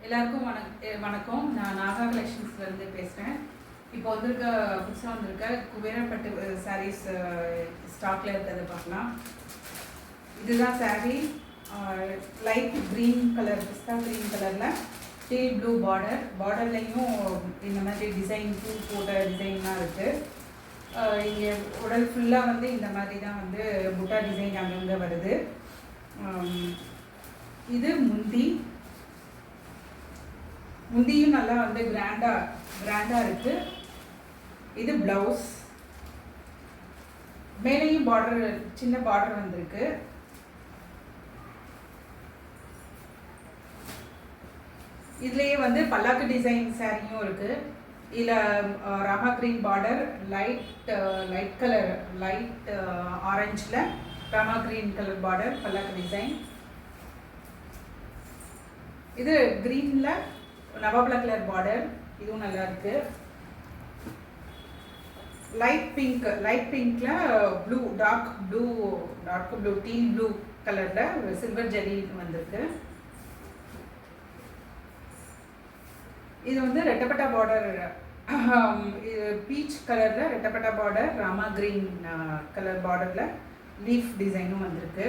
எல்லாருக்கும் வணக்கம். நான் நாகா கலெக்ஷன்ஸ்லேருந்து பேசுகிறேன். இப்போ புதுசாக வந்திருக்க குபேரப்பட்டு சாரீஸ் ஸ்டாக்கில் இருக்கிறத பார்க்கலாம். இதுதான் சாரீ. லைட் க்ரீன் கலர், பிஸ்தா க்ரீன் கலரில் டீல் ப்ளூ பார்டர்லேயும் இந்த மாதிரி டிசைன் பூ போட்ட டிசைன்லாம் இருக்குது. இங்கே உடல் ஃபுல்லாக இந்த மாதிரி தான் புட்டா டிசைன் அங்கங்கே வருது. இது முந்தியும் நல்லா கிராண்டாக இருக்குது. இது ப்ளவுஸ், மேலேயும் சின்ன பார்டர் வந்திருக்கு. இதுலேயே பல்லாக்கு டிசைன் சாரியும் இருக்குது. இதில் rama green border, light colour, light ஆரஞ்சில் ராமா கிரீன் கலர் பார்டர், பல்லாக்கு டிசைன். இது க்ரீனில் நவாப்ளா கலர் பார்டர், இதுவும் நல்லா இருக்கு. லைட் பிங்க்ல blue, dark blue teal blue கலரில் சில்வர் ஜெரி வந்திருக்கு. இது ரெட்டப்பட்டா பார்டர், பீச் கலரில் ரெட்டப்பட்டா பார்டர், ராமா கிரீன் கலர் பார்டரில் லீஃப் டிசைனும் வந்திருக்கு.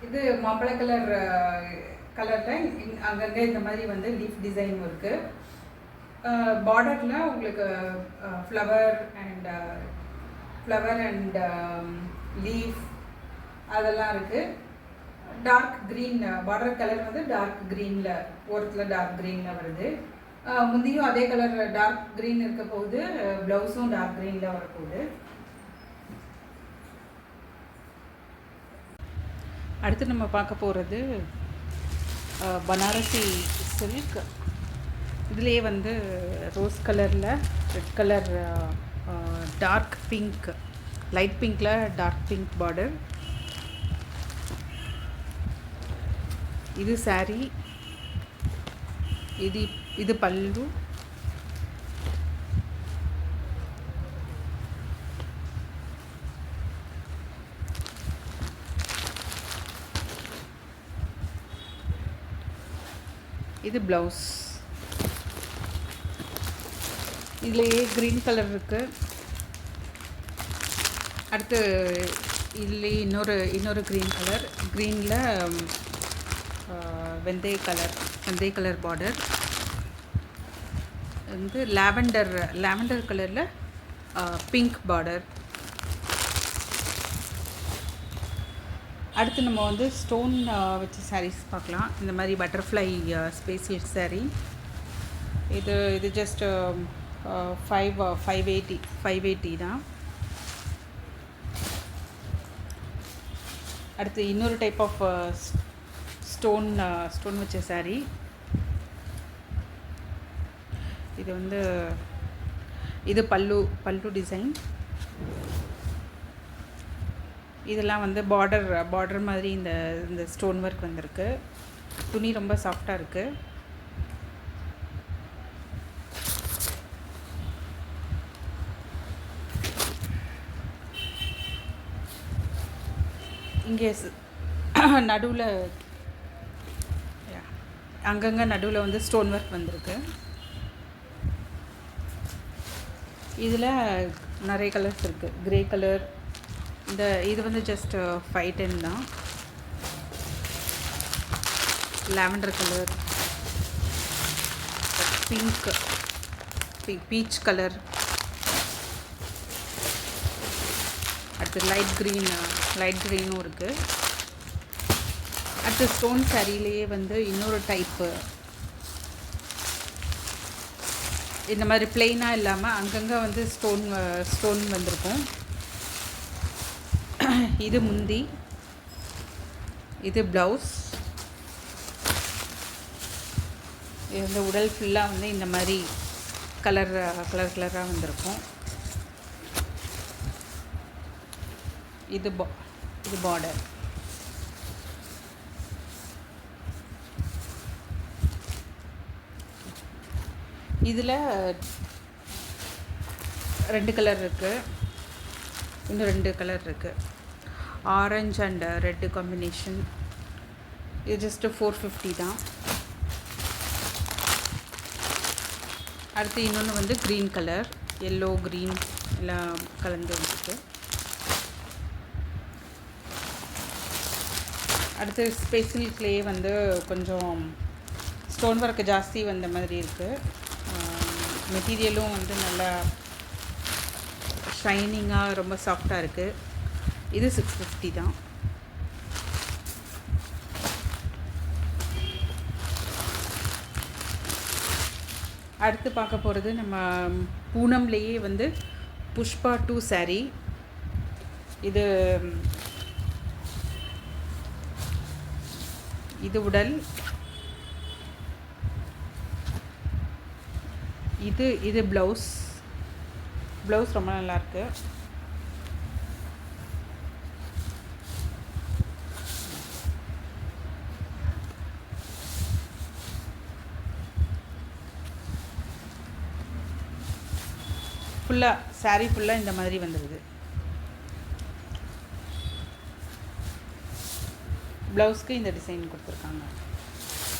இது மாம்பழ கலரில் அங்கங்கே இந்த மாதிரி லீஃப் டிசைனும் இருக்குது. பார்டரில் உங்களுக்கு ஃப்ளவர் அண்ட் லீஃப் அதெல்லாம் இருக்குது. Dark green border colour dark க்ரீனில், ஓரத்தில் டார்க் க்ரீனில் வருது. முந்தியும் அதே கலர் டார்க் க்ரீன் இருக்க போகுது. ப்ளவுஸும் டார்க் க்ரீனில் வரப்போகுது. அடுத்து நம்ம பார்க்க போகிறது பனாரசி சில்க். இதுலேயே ரோஸ் கலரில், red colour, dark pink, light பிங்க்கில் டார்க் பிங்க் பார்டர். இது சாரீ. இது பல்லு. இது ப்ளவுஸ். இதுலேயே க்ரீன் கலர் இருக்குது. அடுத்து இதுலேயே இன்னொரு க்ரீன் கலர், க்ரீனில் வெந்தய கலர் பார்டர். லாவெண்டர் கலரில் பிங்க் பார்டர். அடுத்து நம்ம ஸ்டோன் வச்ச சாரீஸ் பார்க்கலாம். இந்த மாதிரி பட்டர்ஃப்ளை ஸ்பேசியஸ் சாரீ. இது ஜஸ்ட் 580 தான். அடுத்து இன்னொரு டைப் ஆஃப் ஸ்டோன் வச்ச சாரீ. இது பல்லு டிசைன். இதெல்லாம் பார்டர் மாதிரி இந்த ஸ்டோன் ஒர்க் வந்திருக்கு. துணி ரொம்ப சாஃப்டாக இருக்குது. இங்கே நடுவில் அங்கங்கே நடுவில் ஸ்டோன் ஒர்க் வந்திருக்கு. இதில் நிறைய கலர்ஸ் இருக்குது. கிரே கலர், இது ஜஸ்ட் 510 தான். லாவெண்டர் கலர், பீச் கலர், அடுத்து லைட் க்ரீனும் இருக்குது. அடுத்து ஸ்டோன் சாரியிலேயே இன்னொரு டைப்பு, இந்த மாதிரி பிளெயினாக இல்லாமல் அங்கங்கே ஸ்டோன் வந்திருக்கும். இது முந்தி, இது ப்ளவுஸ். இது உடல் ஃபுல்லாக இந்த மாதிரி கலராக வந்திருக்கும். இது பார்டர். இதில் 2 கலர் இருக்குது. இன்னும் 2 கலர் இருக்குது. Orange and red combination. இது ஜஸ்ட்டு 450 தான். அடுத்து இன்னொன்று வந்து க்ரீன் கலர், எல்லோ க்ரீன் எல்லாம் கலந்து வந்துருக்கு. அடுத்து ஸ்பெஷல் க்ளே வந்து கொஞ்சம் ஸ்டோன் ஒர்க்கு ஜாஸ்தி வந்த மாதிரி இருக்குது. மெட்டீரியலும் வந்து நல்லா ஷைனிங்காக ரொம்ப சாஃப்டாக இருக்குது. இது 650 தான். அடுத்து பார்க்க போகிறது நம்ம பூனம்லேயே வந்து புஷ்பா 2 saree. இது உடல், இது ப்ளவுஸ் ரொம்ப நல்லாயிருக்கு. ஃபுல்லாக saree ஃபுல்லாக இந்த மாதிரி வந்துடுது. ப்ளவுஸ்க்கு இந்த டிசைன் கொடுத்துருக்காங்க.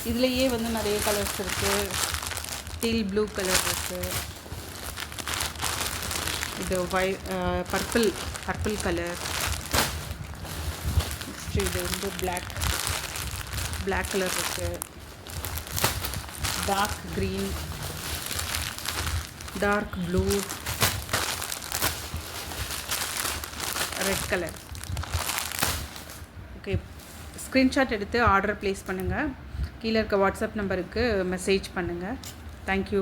இதுலேயே வந்து நிறைய கலர்ஸ் இருக்குது. டீல் ப்ளூ கலர் இருக்குது. இது பர்பிள் கலர். நெக்ஸ்ட் இது வந்து பிளாக் கலர் இருக்குது. Dark green, dark blue, red colour. Okay, screenshot எடுத்து ஆர்டர் ப்ளேஸ் பண்ணுங்கள். கீழே இருக்க வாட்ஸ்அப் நம்பருக்கு மெசேஜ் பண்ணுங்கள். தேங்க்யூ.